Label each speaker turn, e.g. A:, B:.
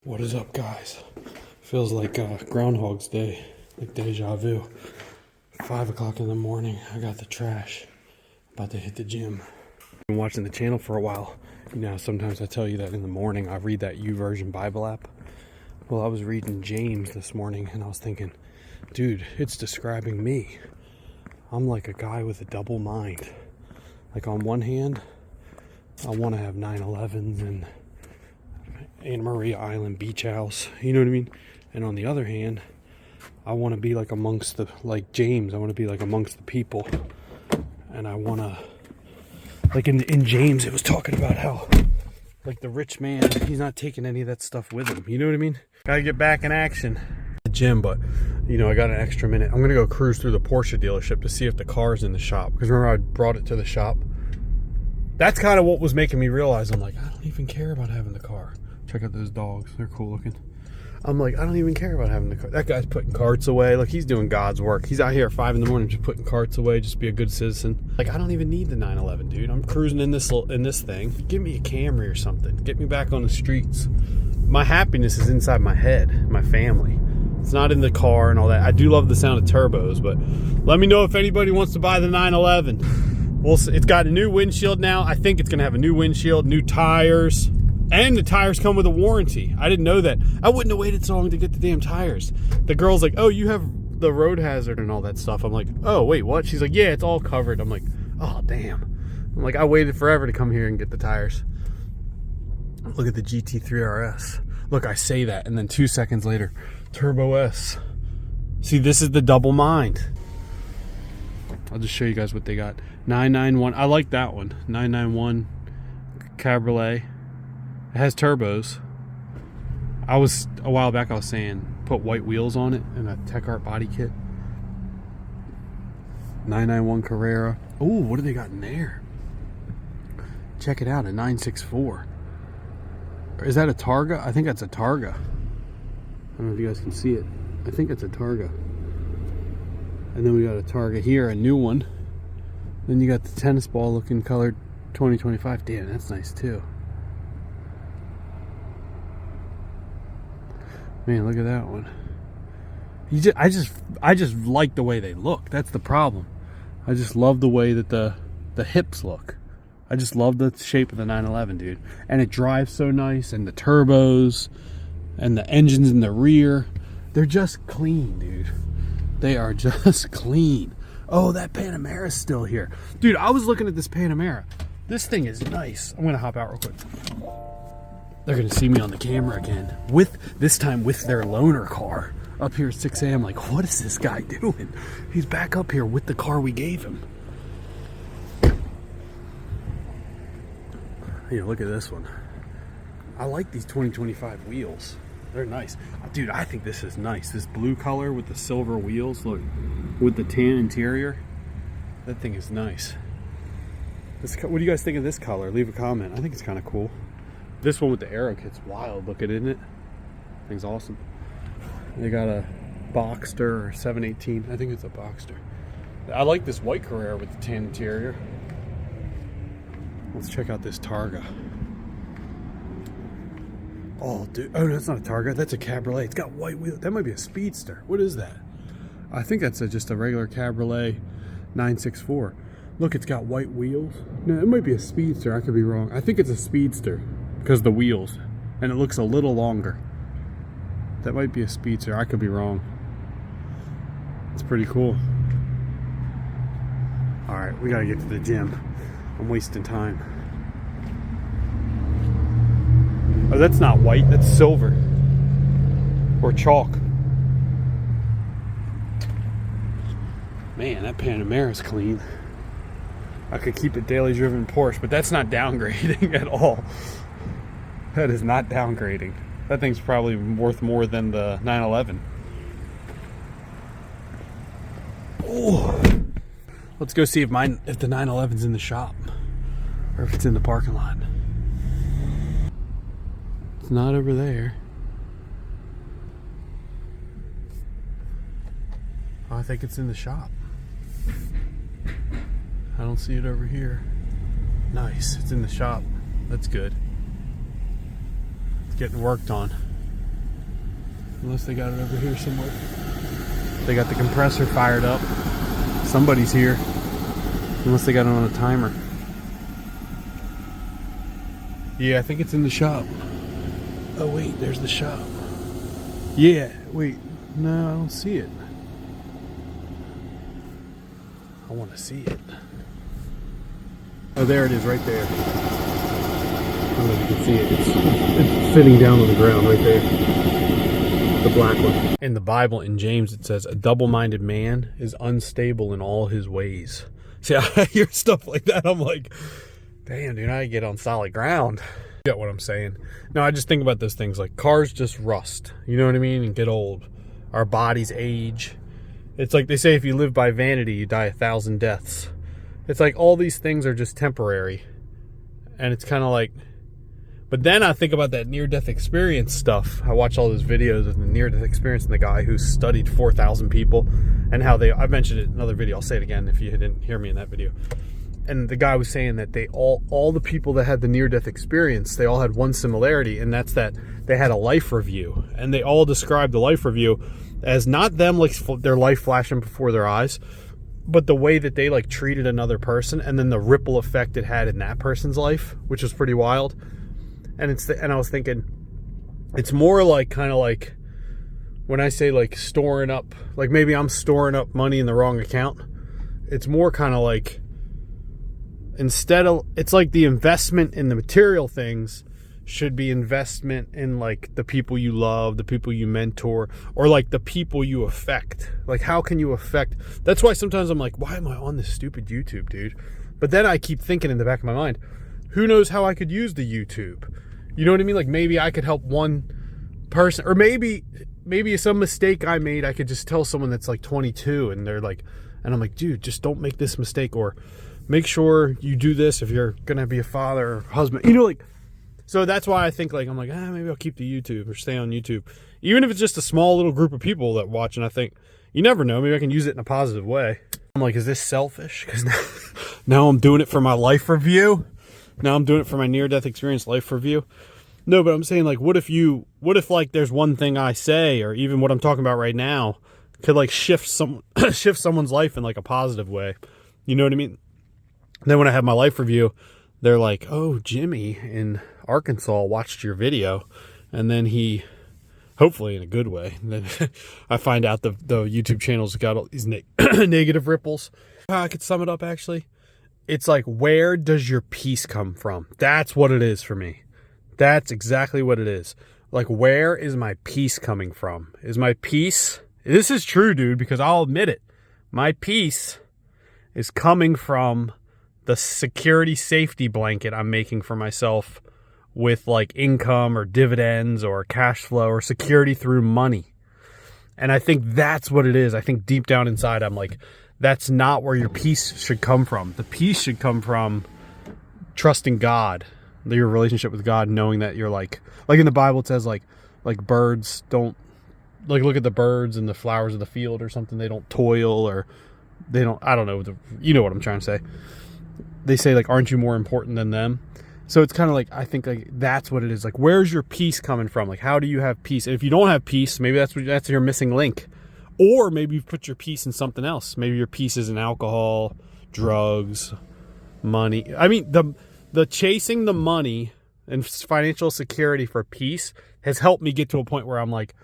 A: What is up, guys? Feels like Groundhog's Day, like deja vu. 5 o'clock in the morning, I got the trash. About to hit the gym. Been watching the channel for a while. You know, sometimes I tell you that in the morning I read that YouVersion Bible app. Well, I was reading James this morning and I was thinking, dude, it's describing me. I'm like a guy with a double mind. Like on one hand, I want to have 911s and Anna Maria Island beach house, you know what I mean? And on the other hand, I want to be like amongst the, like James, I want to be like amongst the people. And I want to, like in James, it was talking about how, like the rich man, he's not taking any of that stuff with him, you know what I mean? Gotta get back in action. The gym, but you know, I got an extra minute. I'm gonna go cruise through the Porsche dealership to see if the car's in the shop. Because remember I brought it to the shop? That's kind of what was making me realize, I'm like, I don't even care about having the car. Check out those dogs. They're cool looking. I'm like, I don't even care about having the car. That guy's putting carts away. Look, he's doing God's work. He's out here at 5 in the morning just putting carts away, just be a good citizen. Like, I don't even need the 911, dude. I'm cruising in this thing. Give me a Camry or something. Get me back on the streets. My happiness is inside my head, my family. It's not in the car and all that. I do love the sound of turbos, but let me know if anybody wants to buy the 911. Well, it's got a new windshield now. I think it's going to have a new windshield, new tires. And the tires come with a warranty. I didn't know that. I wouldn't have waited so long to get the damn tires. The girl's like, oh, you have the road hazard and all that stuff. I'm like, oh, wait, what? She's like, yeah, it's all covered. I'm like, oh, damn. I'm like, I waited forever to come here and get the tires. Look at the GT3 RS. Look, I say that, and then 2 seconds later, Turbo S. See, this is the double mind. I'll just show you guys what they got. 991. I like that one. 991 Cabriolet. It has turbos. A while back I was saying put white wheels on it and a Tech Art body kit. 991 Carrera. Oh, what do they got in there? Check it out, a 964. Is that a Targa? I think that's a Targa. I don't know if you guys can see it. I think it's a Targa. And then we got a Targa here, a new one. Then you got the tennis ball looking colored 2025. Damn, that's nice too. Man, look at that one. I just like the way they look. That's the problem. I just love the way that the hips look. I just love the shape of the 911, dude. And it drives so nice, and the turbos, and the engines in the rear. They're just clean, dude. They are just clean. Oh, that Panamera's still here. Dude, I was looking at this Panamera. This thing is nice. I'm going to hop out real quick. They're going to see me on the camera again. This time with their loaner car. Up here at 6 a.m. Like, what is this guy doing? He's back up here with the car we gave him. Here, look at this one. I like these 2025 wheels. They're nice. Dude, I think this is nice. This blue color with the silver wheels. Look, with the tan interior. That thing is nice. What do you guys think of this color? Leave a comment. I think it's kind of cool. This one with the aero kit's wild looking, isn't it? Thing's awesome. They got a Boxster or 718. I think it's a Boxster. I like this white Carrera with the tan interior. Let's check out this Targa. Oh, dude. Oh, that's not a Targa. That's a Cabriolet. It's got white wheels. That might be a Speedster. What is that? I think that's just a regular Cabriolet 964. Look, it's got white wheels. No, it might be a Speedster. I could be wrong. I think it's a Speedster because of the wheels. And it looks a little longer. That might be a Speedster. I could be wrong. It's pretty cool. Alright, we gotta get to the gym. I'm wasting time. Oh, that's not white. That's silver. Or chalk. Man, that Panamera's clean. I could keep it daily driven Porsche, but that's not downgrading at all. That is not downgrading. That thing's probably worth more than the 911. Oh, let's go see if the 911's in the shop or if it's in the parking lot. It's not over there. Oh, I think it's in the shop. I don't see it over here. Nice, it's in the shop. That's good. It's getting worked on. Unless they got it over here somewhere. They got the compressor fired up. Somebody's here. Unless they got it on a timer. Yeah, I think it's in the shop. Oh wait, there's the shop. Yeah, wait. No, I don't see it. I want to see it. Oh, there it is, right there. I don't know if you can see it. It's sitting down on the ground right there. The black one. In the Bible, in James, it says, a double-minded man is unstable in all his ways. See, I hear stuff like that. I'm like, damn, dude, I get on solid ground. You get what I'm saying? No, I just think about those things like cars just rust. You know what I mean? And get old. Our bodies age. It's like they say, if you live by vanity, you die 1,000 deaths. It's like all these things are just temporary. And it's kind of like, but then I think about that near-death experience stuff. I watch all those videos of the near-death experience and the guy who studied 4,000 people and how I mentioned it in another video. I'll say it again if you didn't hear me in that video. And the guy was saying that they all the people that had the near-death experience, they all had one similarity, and that's that they had a life review. And they all described the life review as not them like their life flashing before their eyes, but the way that they like treated another person and then the ripple effect it had in that person's life, which was pretty wild. And and I was thinking, it's more like kind of like when I say like storing up, like maybe I'm storing up money in the wrong account. It's more kind of like, instead of, it's like the investment in the material things should be investment in like the people you love, the people you mentor, or like the people you affect. Like how can you affect? That's why sometimes I'm like, why am I on this stupid YouTube, dude? But then I keep thinking in the back of my mind, who knows how I could use the YouTube? You know what I mean? Like maybe I could help one person, or maybe some mistake I made, I could just tell someone that's like 22 and they're like, and I'm like, dude, just don't make this mistake, or make sure you do this if you're gonna be a father or husband, you know, like. So that's why I think like, I'm like, maybe I'll keep the YouTube or stay on YouTube. Even if it's just a small little group of people that watch, and I think, you never know, maybe I can use it in a positive way. I'm like, is this selfish? Because now I'm doing it for my life review. Now I'm doing it for my near-death experience life review. No, but I'm saying like, what if like there's one thing I say, or even what I'm talking about right now, could like shift someone's life in like a positive way. You know what I mean? Then when I have my life review, they're like, oh, Jimmy in Arkansas watched your video, and then he, hopefully in a good way, and then I find out the YouTube channel's got all these negative ripples. I could sum it up actually. It's like, where does your peace come from? That's what it is for me. That's exactly what it is. Like, where is my peace coming from? Is my peace, this is true, dude, because I'll admit it, my peace is coming from the security safety blanket I'm making for myself with like income or dividends or cash flow or security through money. And I think that's what it is. I think deep down inside, I'm like, that's not where your peace should come from. The peace should come from trusting God, your relationship with God, knowing that you're like in the Bible, it says like birds don't, like, look at the birds and the flowers of the field or something. They don't toil, or they don't, I don't know. You know what I'm trying to say. They say like, aren't you more important than them? So it's kind of like, I think like that's what it is. Like, where's your peace coming from? Like, how do you have peace? And if you don't have peace, maybe that's your missing link. Or maybe you've put your peace in something else. Maybe your peace is in alcohol, drugs, money. I mean, the chasing the money and financial security for peace has helped me get to a point where I'm like,